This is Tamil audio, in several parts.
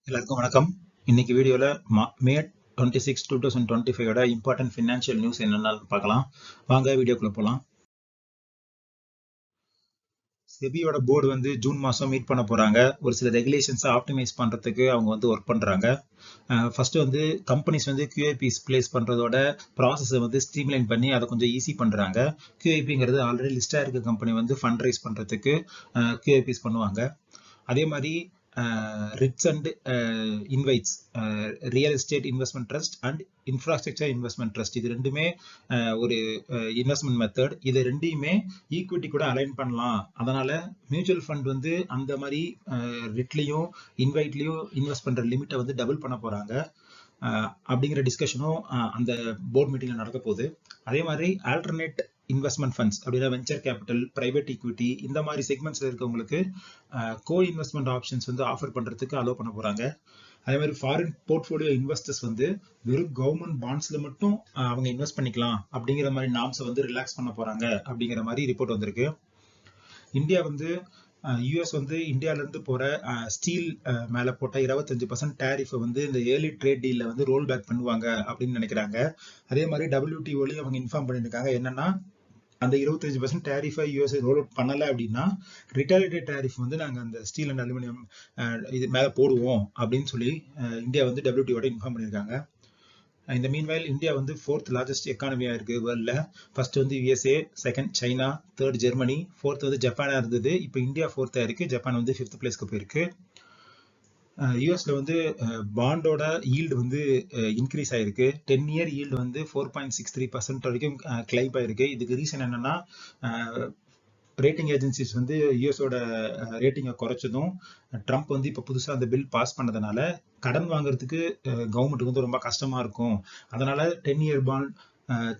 எல்லாருக்கும் வணக்கம். இன்னைக்கு வீடியோல மே 26, 2025 இம்பார்ட்டன்ட் ஃபினான்ஷியல் நியூஸ் என்னென்னு பார்க்கலாம். வாங்க வீடியோக்குள்ள போலாம். செபியோட போர்டு வந்து ஜூன் மாசம் மீட் பண்ண போறாங்க. ஒரு சில ரெகுலேஷன்ஸை ஆப்டிமைஸ் பண்றதுக்கு அவங்க வந்து ஒர்க் பண்றாங்க. ஃபர்ஸ்ட் வந்து கம்பெனிஸ் வந்து QIPs பிளேஸ் பண்றதோட ப்ராசஸை வந்து ஸ்ட்ரீம்லைன் பண்ணி அதை கொஞ்சம் ஈஸி பண்றாங்க. QIPங்கிறது ஆல்ரெடி லிஸ்டா இருக்க கம்பெனி வந்து ஃபண்ட் ரைஸ் பண்றதுக்கு QIPs பண்ணுவாங்க. அதே மாதிரி Ritz and invites, real estate investment trust and infrastructure investment trust, இது ரெண்டுமே ஒரு இன்வெஸ்ட்மெண்ட் மெத்தட். இது ரெண்டையுமே ஈக்விட்டி கூட அலைன் பண்ணலாம். அதனால மியூச்சுவல் ஃபண்ட் வந்து அந்த மாதிரி ரிட்லையும் இன்வைட்லையும் இன்வெஸ்ட் பண்ற லிமிட்டை வந்து டபுள் பண்ண போறாங்க. அப்படிங்கிற டிஸ்கஷனும் அந்த போர்ட் மீட்டிங்ல நடக்க போகுது. அதே மாதிரி ஆல்டர்னேட் இன்வெஸ்ட்மெண்ட் ஃபண்ட்ஸ் அப்படின்னா வெஞ்சர் கேபிட்டல், பிரைவேட் ஈக்விட்டி, இந்த மாதிரி செக்மெண்ட்ஸ்ல இருக்கவங்களுக்கு கோ இன்வெஸ்ட்மெண்ட் ஆப்ஷன்ஸ் வந்து ஆஃபர் பண்றதுக்கு அலோவ் பண்ண போறாங்க. அதே மாதிரி ஃபாரின் போர்ட்ஃபோலியோ இன்வெஸ்டர்ஸ் வந்து வெறும் கவர்மெண்ட் பாண்ட்ஸ்ல மட்டும் அவங்க இன்வெஸ்ட் பண்ணிக்கலாம் அப்படிங்கிற மாதிரி நார்ம்ஸை வந்து ரிலாக்ஸ் பண்ண போறாங்க அப்படிங்கிற மாதிரி ரிப்போர்ட் வந்திருக்கு. இந்தியா வந்து யூஎஸ் வந்து இந்தியால இருந்து போற ஸ்டீல் மேல போட்ட 25% டேரிஃப் வந்து இந்த ஏர்லி ட்ரேட் டீல்ல வந்து ரோல் பேக் பண்ணுவாங்க அப்படின்னு நினைக்கிறாங்க. அதே மாதிரி WTOலயும் அவங்க இன்ஃபார்ம் பண்ணியிருக்காங்க என்னன்னா, அந்த 25% டேரிஃபை யூஎஸ் ரோல் அவுட் பண்ணல அப்படின்னா ரிட்டாலிட்டரி டேரிஃப் வந்து நாங்க அந்த ஸ்டீல் அண்ட் அலுமினியம் இது மேல போடுவோம் அப்படின்னு சொல்லி இந்தியா வந்து WTOட இன்ஃபார்ம் பண்ணியிருக்காங்க. இந்த மீன்வைல் இந்தியா வந்து 4th லார்ஜஸ்ட் எக்கானமியா இருக்கு வேர்ல்ட்ல. ஃபர்ஸ்ட் வந்து USA, second China, third Germany, fourth வந்து ஜப்பானா இருந்தது. இப்போ இந்தியா 4th இருக்கு, ஜப்பான் வந்து 5th பிளேஸ்க்கு போயிருக்கு. யூஎஸ்ல வந்து பாண்டோட ஈல்டு வந்து இன்க்ரீஸ் ஆயிருக்கு. 10-year ஈல்டு வந்து 4.63% வரைக்கும் கிளைப் ஆயிருக்கு. இதுக்கு ரீசன் என்னன்னா, ரேட்டிங் ஏஜென்சிஸ் வந்து யூஎஸோட ரேட்டிங்கை குறைச்சதும் ட்ரம்ப் வந்து இப்போ புதுசாக அந்த பில் பாஸ் பண்ணதுனால கடன் வாங்குறதுக்கு கவர்மெண்ட்டுக்கு வந்து ரொம்ப கஷ்டமா இருக்கும். அதனால 10-year பாண்ட்,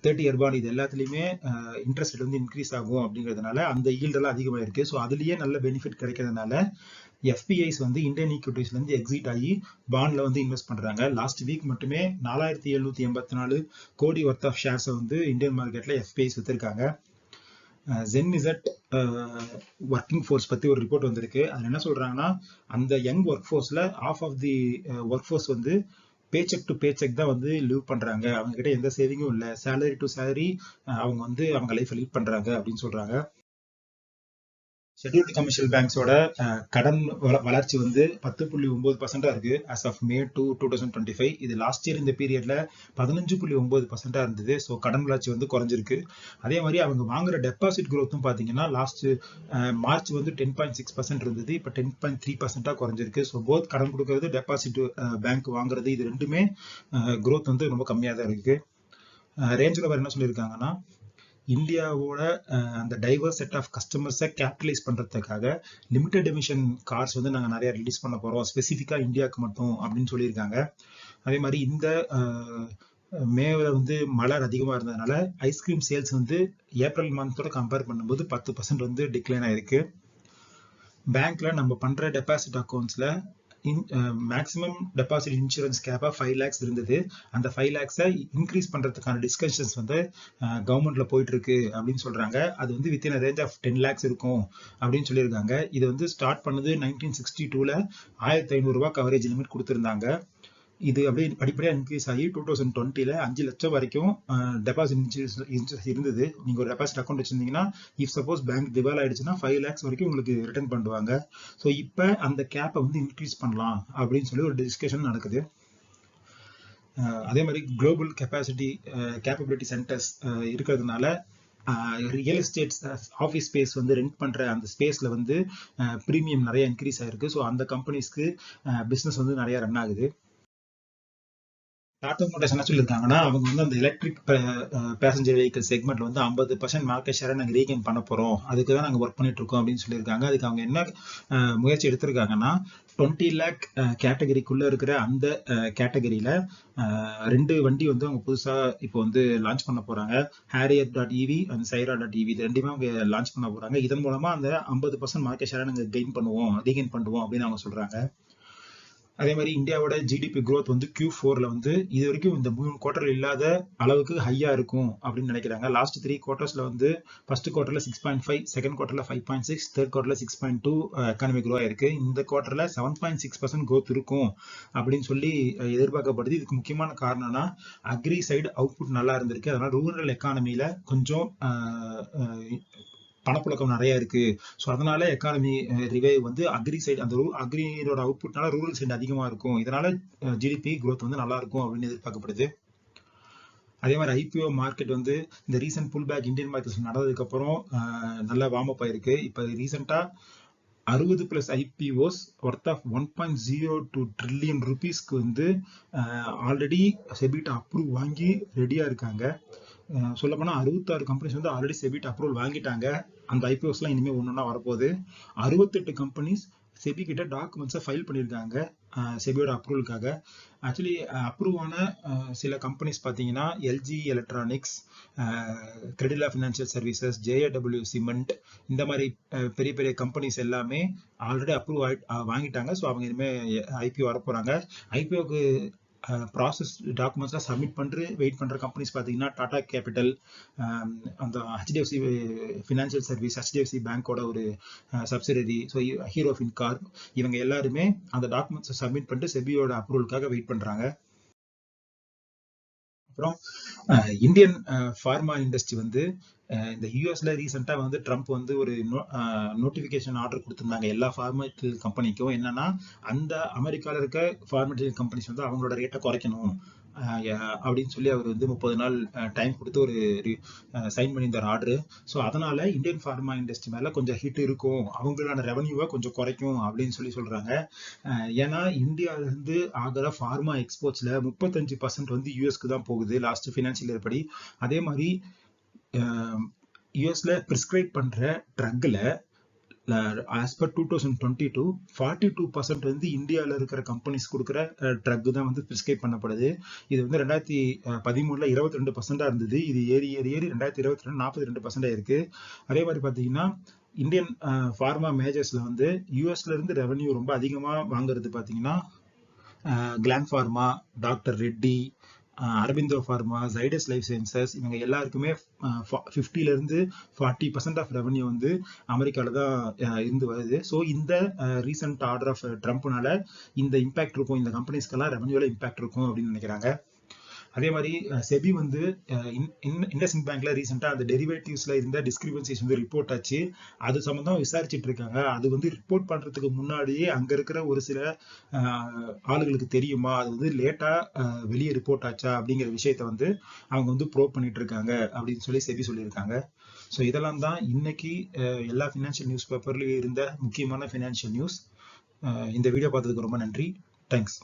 30-year பாண்ட், இது எல்லாத்துலேயுமே இன்ட்ரெஸ்ட் ரேட் வந்து இன்க்ரீஸ் ஆகும் அப்படிங்கிறதுனால அந்த ஈல்டெல்லாம் அதிகமாக இருக்கு. ஸோ அதுலேயே நல்ல பெனிஃபிட் கிடைக்கிறதுனால FPIs வந்து இந்தியன் ஈக்விட்டிஸ்ல இருந்து எக்ஸிட் ஆகி பாண்ட்ல வந்து இன்வெஸ்ட் பண்றாங்க. லாஸ்ட் வீக் மட்டுமே 4784 கோடி ஒர்த் ஆஃப் ஷேர்ஸை வந்து இந்தியன் மார்க்கெட்ல FPIs வித்திருக்காங்க. ZenIZ ஒர்க்கிங் ஃபோர்ஸ் பத்தி ஒரு ரிப்போர்ட் வந்திருக்கு. அதுல என்ன சொல்றாங்கன்னா, அந்த யங் ஒர்க் ஃபோர்ஸ்ல half of the work force வந்து பேச்செக் டு பேச்செக் தான் வந்து லிவ் பண்றாங்க. அவங்க கிட்ட எந்த சேவிங்கும் இல்லை, சேலரி டு சேலரி அவங்க வந்து அவங்க லைஃப் லீட் பண்றாங்க அப்படின்னு சொல்றாங்க. ஷெட்யூல்டு கமர்ஷியல் பேங்க்ஸோட கடன் வளர்ச்சி வந்து 10.9% இருக்கு as of May 2, 2025. இது லாஸ்ட் இயர் இந்த பீரியட்ல 15.9% இருந்தது. ஸோ கடன் வளர்ச்சி வந்து குறைஞ்சிருக்கு. அதே மாதிரி அவங்க வாங்குற டெபாசிட் growthம் பாத்தீங்கன்னா லாஸ்ட் மார்ச் வந்து 10.6% இருந்தது, இப்போ 10.3% குறைஞ்சிருக்கு. ஸோ போத் கடன் கொடுக்கறது, டெபாசிட் பேங்க் வாங்குறது, இது ரெண்டுமே growth வந்து ரொம்ப கம்மியா தான் இருக்கு. ரேஞ்ச் ரோவர் என்ன சொல்லியிருக்காங்கன்னா, இந்தியாவோட அந்த டைவர்ஸ் செட் ஆஃப் கஸ்டமர்ஸை கேபிட்டலைஸ் பண்றதுக்காக லிமிடெட் எமிஷன் கார்ஸ் வந்து நாங்கள் நிறைய ரிலீஸ் பண்ண போறோம், ஸ்பெசிஃபிக்கா இந்தியாவுக்கு மட்டும் அப்படின்னு சொல்லியிருக்காங்க. அதே மாதிரி இந்த மேல வந்து மழை அதிகமா இருந்ததுனால ஐஸ்கிரீம் சேல்ஸ் வந்து ஏப்ரல் மந்தோட கம்பேர் பண்ணும்போது 10% வந்து டிக்ளைன் ஆயிருக்கு. பேங்க்ல நம்ம பண்ற டெபாசிட் அக்கௌண்ட்ஸ்ல மேக்ஸிமம் டெபாசிட் இன்சூரன்ஸ் கேப்பா 5 lakhs இருந்தது. அந்த 5 lakhs இன்க்ரீஸ் பண்றதுக்கான டிஸ்கஷன்ஸ் வந்து கவர்மெண்ட்ல போயிட்டு இருக்கு அப்படின்னு சொல்றாங்க. அது வந்து வித்தின் ரேஞ்ச் ஆஃப் 10 lakhs இருக்கும் அப்படின்னு சொல்லியிருக்காங்க. இது வந்து ஸ்டார்ட் பண்ணது 1962ல 1500 ரூபாய் கவரேஜ் லிமிட் கொடுத்திருந்தாங்க. இது அப்படியே படிப்படியா இன்க்ரீஸ் ஆகி 2020ல 5 லட்சம் வரைக்கும் டெபாசிட் இன்சூரன்ஸ் இருந்தது. நீங்க ஒரு டெபாசிட் அக்கௌண்ட் வச்சிருந்தீங்கன்னா, இஃப் சப்போஸ் பேங்க் திவால் ஆயிடுச்சுன்னா 5 lakhs வரைக்கும் உங்களுக்கு ரிட்டர்ன் பண்ணுவாங்க. ஸோ இப்போ அந்த கேப்பை வந்து இன்க்ரீஸ் பண்ணலாம் அப்படின்னு சொல்லி ஒரு டிஸ்கஷன் நடக்குது. அதே மாதிரி குளோபல் கேப்பபிலிட்டி சென்டர்ஸ் இருக்கிறதுனால ரியல் எஸ்டேட் ஆஃபீஸ் ஸ்பேஸ் வந்து ரெண்ட் பண்ற அந்த ஸ்பேஸ்ல வந்து ப்ரீமியம் நிறைய இன்க்ரீஸ் ஆயிருக்கு. ஸோ அந்த கம்பெனிஸ்க்கு பிசினஸ் வந்து நிறைய ரன் ஆகுது. டாடா மோட்டார்ஸ் என்ன சொல்லியிருக்காங்கன்னா, அவங்க வந்து அந்த எலக்ட்ரிக் பேசஞ்சர் வெஹிக்கிள் செக்மெண்ட்ல வந்து 50% மார்க்கெட் ஷேரை நாங்கள் ரீகெயின் பண்ண போறோம், அதுக்கு தான் நாங்கள் ஒர்க் பண்ணிட்டு இருக்கோம் அப்படின்னு சொல்லியிருக்காங்க. அதுக்கு அவங்க என்ன முயற்சி எடுத்திருக்காங்கன்னா, 20 lakh கேட்டகரிக்குள்ள இருக்கிற அந்த கேட்டகரியில 2 வண்டி வந்து அவங்க புதுசா இப்போ வந்து லான்ச் பண்ண போறாங்க. Harrier.ev அண்ட் Syrah.ev, இது ரெண்டுமே அவங்க லான்ச் பண்ண போறாங்க. இதன் மூலமா அந்த 50% மார்க்கெட் ஷேரை நாங்கள் ரீகெயின் பண்ணுவோம் அப்படின்னு அவங்க சொல்றாங்க. அதே மாதிரி இந்தியாவோட ஜிடிபி growth வந்து Q4ல வந்து இது வரைக்கும் இந்த 3 குவார்டர்ல இல்லாத அளவுக்கு ஹையா இருக்கும் அப்படின்னு நினைக்கிறாங்க. லாஸ்ட் 3 குவார்டர்ஸ்ல வந்து ஃபர்ஸ்ட் குவார்டர்ல 6.5, செகண்ட் குவார்டர்ல 5.6, தேர்ட் குவார்டர்ல 6.2 எக்கானமிக் க்ரோ ஆயிருக்கு. இந்த குவார்டர்ல 7.6% growth இருக்கும் அப்படின்னு சொல்லி எதிர்பார்க்கப்படுது. இதுக்கு முக்கியமான காரணம்னா அக்ரி சைடு அவுட்புட் நல்லா இருந்திருக்கு. அதனால ரூரல் எக்கானமில கொஞ்சம் பணப்புழக்கம் நிறைய இருக்கு. ஸோ அதனால எக்கானமி ரிவைவ் வந்து அக்ரி சைடு அந்த அக்ரியோட அவுட்புட்னால ரூரல் சைடு அதிகமா இருக்கும். இதனால ஜிடிபி growth வந்து நல்லா இருக்கும் அப்படின்னு எதிர்பார்க்கப்படுது. அதே மாதிரி ஐபிஓ மார்க்கெட் வந்து இந்த recent pull back Indian market நடந்ததுக்கு அப்புறம் நல்லா வார்ம் அப் ஆயிருக்கு. இப்போ ரீசெண்டா 60+ ஐபிஓஸ் ஒர்த் ஆஃப் 1.02 ட்ரில்லியன் ருபீஸ்க்கு வந்து ஆல்ரெடி செபிட்ட அப்ரூவ் வாங்கி ரெடியா இருக்காங்க. சொல்லப்போனா 66 கம்பெனிஸ் வந்து ஆல்ரெடி செபிட் அப்ரூவல் வாங்கிட்டாங்க. அந்த ஐபிஓஸ்லாம் இனிமேல் ஒன்னொன்னா வரப்போகுது. 68 கம்பெனிஸ் செபி கிட்ட டாக்குமெண்ட்ஸை ஃபைல் பண்ணியிருக்காங்க செபியோட அப்ரூவலுக்காக. ஆக்சுவலி அப்ரூவ் ஆன சில கம்பெனிஸ் பார்த்தீங்கன்னா LG electronics, Credila financial services, JAW cement, இந்த மாதிரி பெரிய பெரிய கம்பெனிஸ் எல்லாமே ஆல்ரெடி அப்ரூவ் வாங்கிட்டாங்க. ஸோ அவங்க இனிமேல் ஐபிஓ வர போகிறாங்க. ஐபிஓக்கு ப்ராசஸ் டாக்குமெண்ட்ஸ்லாம் சப்மிட் பண்ணி வெயிட் பண்ணுற கம்பெனிஸ் பார்த்தீங்கன்னா டாடா கேபிட்டல், அந்த ஹெச்டிஎஃப்சி ஃபினான்ஷியல் சர்வீஸ், ஹெச்டிஎஃப்சி பேங்கோட ஒரு சப்சிடரி, ஸோ ஹீரோ ஃபின்கார்ப், இவங்க எல்லாருமே அந்த டாக்குமெண்ட்ஸை சப்மிட் பண்ணிட்டு செபியோட அப்ரூவலுக்காக வெயிட் பண்ணுறாங்க. அப்புறம் இந்தியன் ஃபார்மா இண்டஸ்ட்ரி வந்து இந்த யூஎஸ்ல ரீசெண்டா வந்து ட்ரம்ப் வந்து ஒரு நோட்டிபிகேஷன் ஆர்டர் கொடுத்திருந்தாங்க எல்லா ஃபார்மேட்டிக்கல் கம்பெனிக்கும். என்னன்னா அந்த அமெரிக்கால இருக்க ஃபார்மேட்டிக்கல் கம்பெனிஸ் வந்து அவங்களோட ரேட்டை குறைக்கணும் அப்படின்னு சொல்லி அவர் வந்து 30 நாள் டைம் கொடுத்து ஒரு சைன் பண்ணியிருந்தார் ஆர்டரு. ஸோ அதனால இந்தியன் ஃபார்மா இண்டஸ்ட்ரி மேல கொஞ்சம் ஹிட் இருக்கும், அவங்களோட ரெவன்யூவை கொஞ்சம் குறைக்கும் அப்படின்னு சொல்லி சொல்றாங்க. ஏன்னா இந்தியால இருந்து ஆகிற ஃபார்மா எக்ஸ்போர்ட்ஸ்ல 35% வந்து யூஎஸ்க்கு தான் போகுது லாஸ்ட் ஃபினான்ஷியல் இயர் படி. அதே மாதிரி யூஎஸ்ல பிரிஸ்கிரைப் பண்ற ட்ரக்ல as per 2022 42% வந்து இந்தியாவில் இருக்கிற கம்பெனிஸ் கொடுக்குற ட்ரக் தான் வந்து பிரிஸ்கிரைப் பண்ணப்படுது. இது வந்து 2013 22% இருந்தது. இது ஏறி 2022 42% இருக்கு. அதே மாதிரி பார்த்தீங்கன்னா இந்தியன் ஃபார்மா மேஜர்ஸ்ல வந்து யூஎஸ்ல இருந்து ரெவன்யூ ரொம்ப அதிகமா வாங்குறது பார்த்தீங்கன்னா Gland pharma, doctor Reddy, Aurobindo pharma, Zydus life sciences, இவங்க எல்லாருக்குமே 50% ஆஃப் ரெவன்யூ வந்து அமெரிக்கால தான் இருந்து வருது. ஸோ இந்த ரீசன்ட் ஆர்டர் ஆஃப் ட்ரம்ப்னால இந்த இம்பாக்ட் இருக்கும், இந்த கம்பெனிஸ்க்கெல்லாம் ரெவன்யூல இம்பாக்ட் இருக்கும் அப்படின்னு நினைக்கிறாங்க. அதே மாதிரி செபி வந்து இண்டஸ்இண்ட் பேங்க்ல ரீசெண்டா அந்த டெரிவேட்டிவ்ஸ்ல இருந்த டிஸ்கிரிபன்சிஸ் வந்து ரிப்போர்ட் ஆச்சு. அது சம்பந்தம் விசாரிச்சுட்டு இருக்காங்க. அது வந்து ரிப்போர்ட் பண்றதுக்கு முன்னாடியே அங்க இருக்கிற ஒரு சில ஆளுகளுக்கு தெரியுமா, அது வந்து லேட்டா வெளியே ரிப்போர்ட் ஆச்சா அப்படிங்கிற விஷயத்த வந்து அவங்க வந்து ப்ரோவ் பண்ணிட்டு இருக்காங்க அப்படின்னு சொல்லி செபி சொல்லியிருக்காங்க. ஸோ இதெல்லாம் தான் இன்னைக்கு எல்லா ஃபினான்ஷியல் நியூஸ் பேப்பர்லயும் இருந்த முக்கியமான ஃபினான்ஷியல் நியூஸ். இந்த வீடியோ பார்த்ததுக்கு ரொம்ப நன்றி. தேங்க்ஸ்.